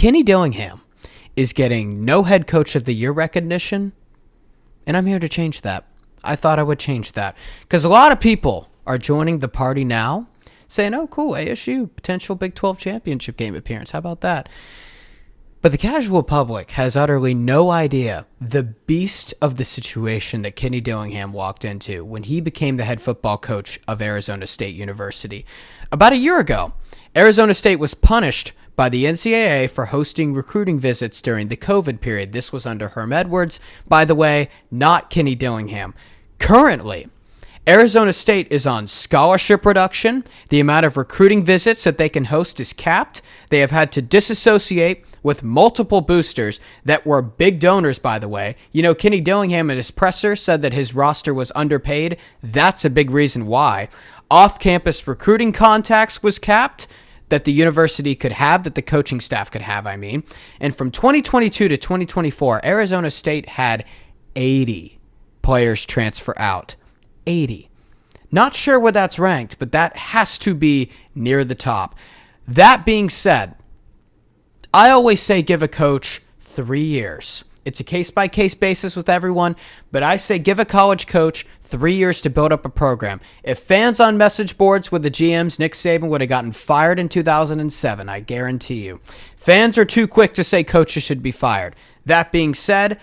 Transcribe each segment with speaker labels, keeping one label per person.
Speaker 1: Kenny Dillingham is getting no head coach of the year recognition, and I'm here to change that. I thought I would change that because a lot of people are joining the party now saying, oh, cool, ASU, potential Big 12 championship game appearance. How about that? But the casual public has utterly no idea the beast of the situation that Kenny Dillingham walked into when he became the head football coach of Arizona State University. About a year ago, Arizona State was punished by the NCAA for hosting recruiting visits during the COVID period. This was under Herm Edwards, by the way, not Kenny Dillingham. Currently, Arizona State is on scholarship reduction. The amount of recruiting visits that they can host is capped. They have had to disassociate with multiple boosters that were big donors, by the way. You know, Kenny Dillingham in his presser said that his roster was underpaid. That's a big reason why. Off-campus recruiting contacts was capped that the university could have, that the coaching staff could have, I mean. And from 2022 to 2024, Arizona State had 80 players transfer out. 80. Not sure where that's ranked, but that has to be near the top. That being said, I always say give a coach 3 years. It's a case-by-case basis with everyone, but I say give a college coach 3 years to build up a program. If fans on message boards with the GMs, Nick Saban would have gotten fired in 2007, I guarantee you. Fans are too quick to say coaches should be fired. That being said,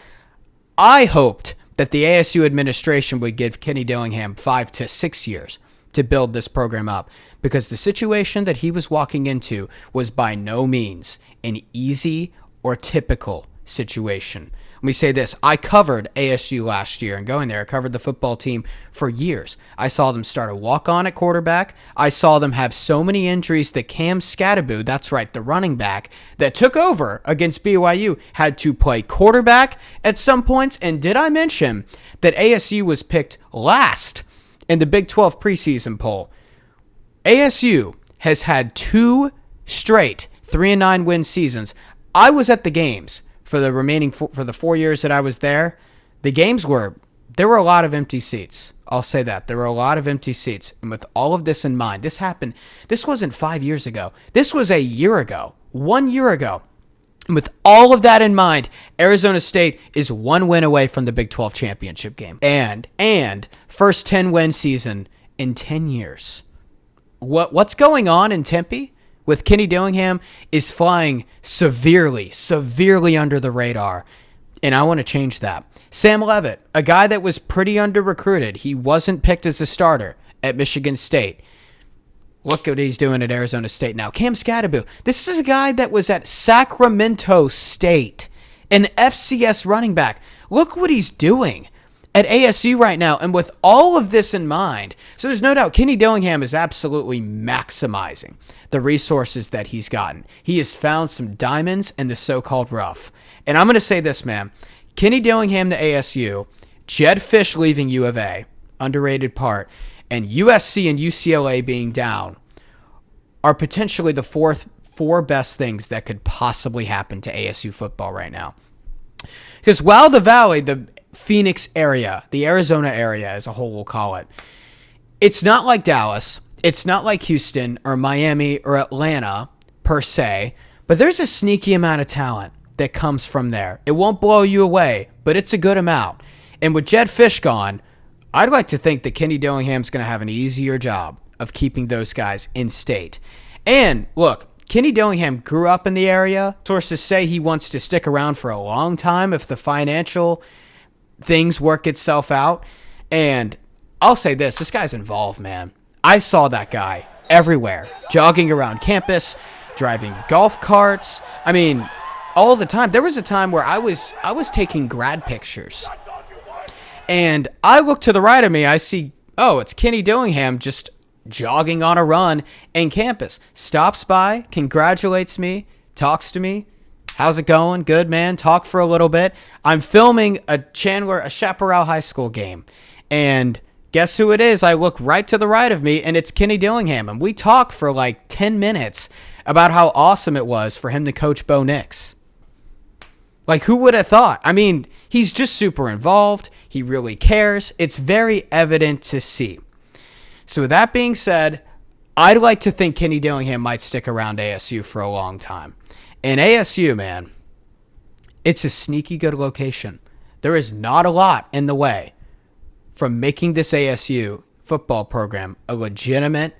Speaker 1: I hoped that the ASU administration would give Kenny Dillingham 5 to 6 years to build this program up, because the situation that he was walking into was by no means an easy or typical situation. Let me say this. I covered ASU last year, and going there, I covered the football team for years. I saw them start a walk-on at quarterback. I saw them have so many injuries that Cam Scattaboo, that's right, the running back that took over against BYU, had to play quarterback at some points. And did I mention that ASU was picked last in the Big 12 preseason poll? ASU has had 2 straight 3-9 win seasons. I was at the games for the 4 years that I was there. The games there were a lot of empty seats. I'll say that. There were a lot of empty seats. And with all of this in mind, this wasn't 5 years ago. This was a year ago, 1 year ago. And with all of that in mind, Arizona State is 1 win away from the Big 12 championship game. And first 10-win season in 10 years. What's going on in Tempe with Kenny Dillingham is flying severely under the radar, and I want to change that. Sam Leavitt, a guy that was pretty under-recruited. He wasn't picked as a starter at Michigan State. Look what he's doing at Arizona State now. Cam Scattaboo, this is a guy that was at Sacramento State, an FCS running back. Look what he's doing at ASU right now. And with all of this in mind, so there's no doubt Kenny Dillingham is absolutely maximizing the resources that he's gotten. He has found some diamonds in the so-called rough. And I'm going to say this, man. Kenny Dillingham to ASU, Jedd Fisch leaving U of A, underrated part, and USC and UCLA being down are potentially the four best things that could possibly happen to ASU football right now. Because while the Valley, the Phoenix area, the Arizona area as a whole, we'll call it, it's not like Dallas, it's not like Houston or Miami or Atlanta per se, but there's a sneaky amount of talent that comes from there. It won't blow you away, but it's a good amount. And with Jedd Fisch gone, I'd like to think that Kenny Dillingham's going to have an easier job of keeping those guys in state. And look, Kenny Dillingham grew up in the area. Sources say he wants to stick around for a long time if the financial things work itself out. And I'll say this guy's involved, man. I saw that guy everywhere, jogging around campus, driving golf carts. I mean, all the time. There was a time where I was taking grad pictures, and I look to the right of me, I see, it's Kenny Dillingham just jogging on a run in campus. Stops by, congratulates me, talks to me. How's it going? Good, man. Talk for a little bit. I'm filming a Chaparral High School game, and guess who it is? I look right to the right of me, and it's Kenny Dillingham, and we talk for like 10 minutes about how awesome it was for him to coach Bo Nix. Like, who would have thought? I mean, he's just super involved. He really cares. It's very evident to see. So with that being said, I'd like to think Kenny Dillingham might stick around ASU for a long time. And ASU, man, it's a sneaky good location. There is not a lot in the way from making this ASU football program a legitimate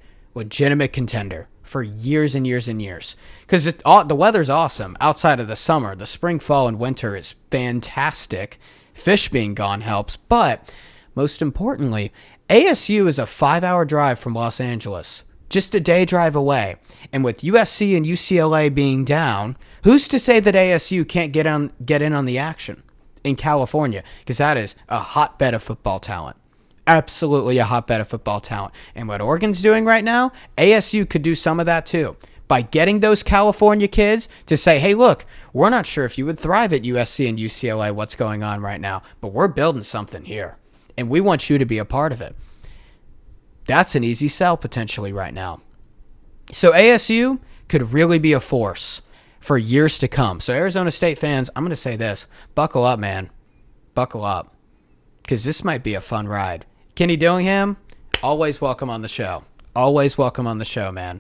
Speaker 1: contender for years and years and years. Because the weather's awesome outside of the summer. The spring, fall, and winter is fantastic. Fish being gone helps. But most importantly, ASU is a 5-hour drive from Los Angeles. Just a day drive away. And with USC and UCLA being down, who's to say that ASU can't get in on the action in California? Because that is a hotbed of football talent. Absolutely a hotbed of football talent. And what Oregon's doing right now, ASU could do some of that too. By getting those California kids to say, hey, look, we're not sure if you would thrive at USC and UCLA, what's going on right now, but we're building something here. And we want you to be a part of it. That's an easy sell potentially right now. So ASU could really be a force for years to come. So Arizona State fans, I'm going to say this. Buckle up, man. Buckle up. Because this might be a fun ride. Kenny Dillingham, always welcome on the show. Always welcome on the show, man.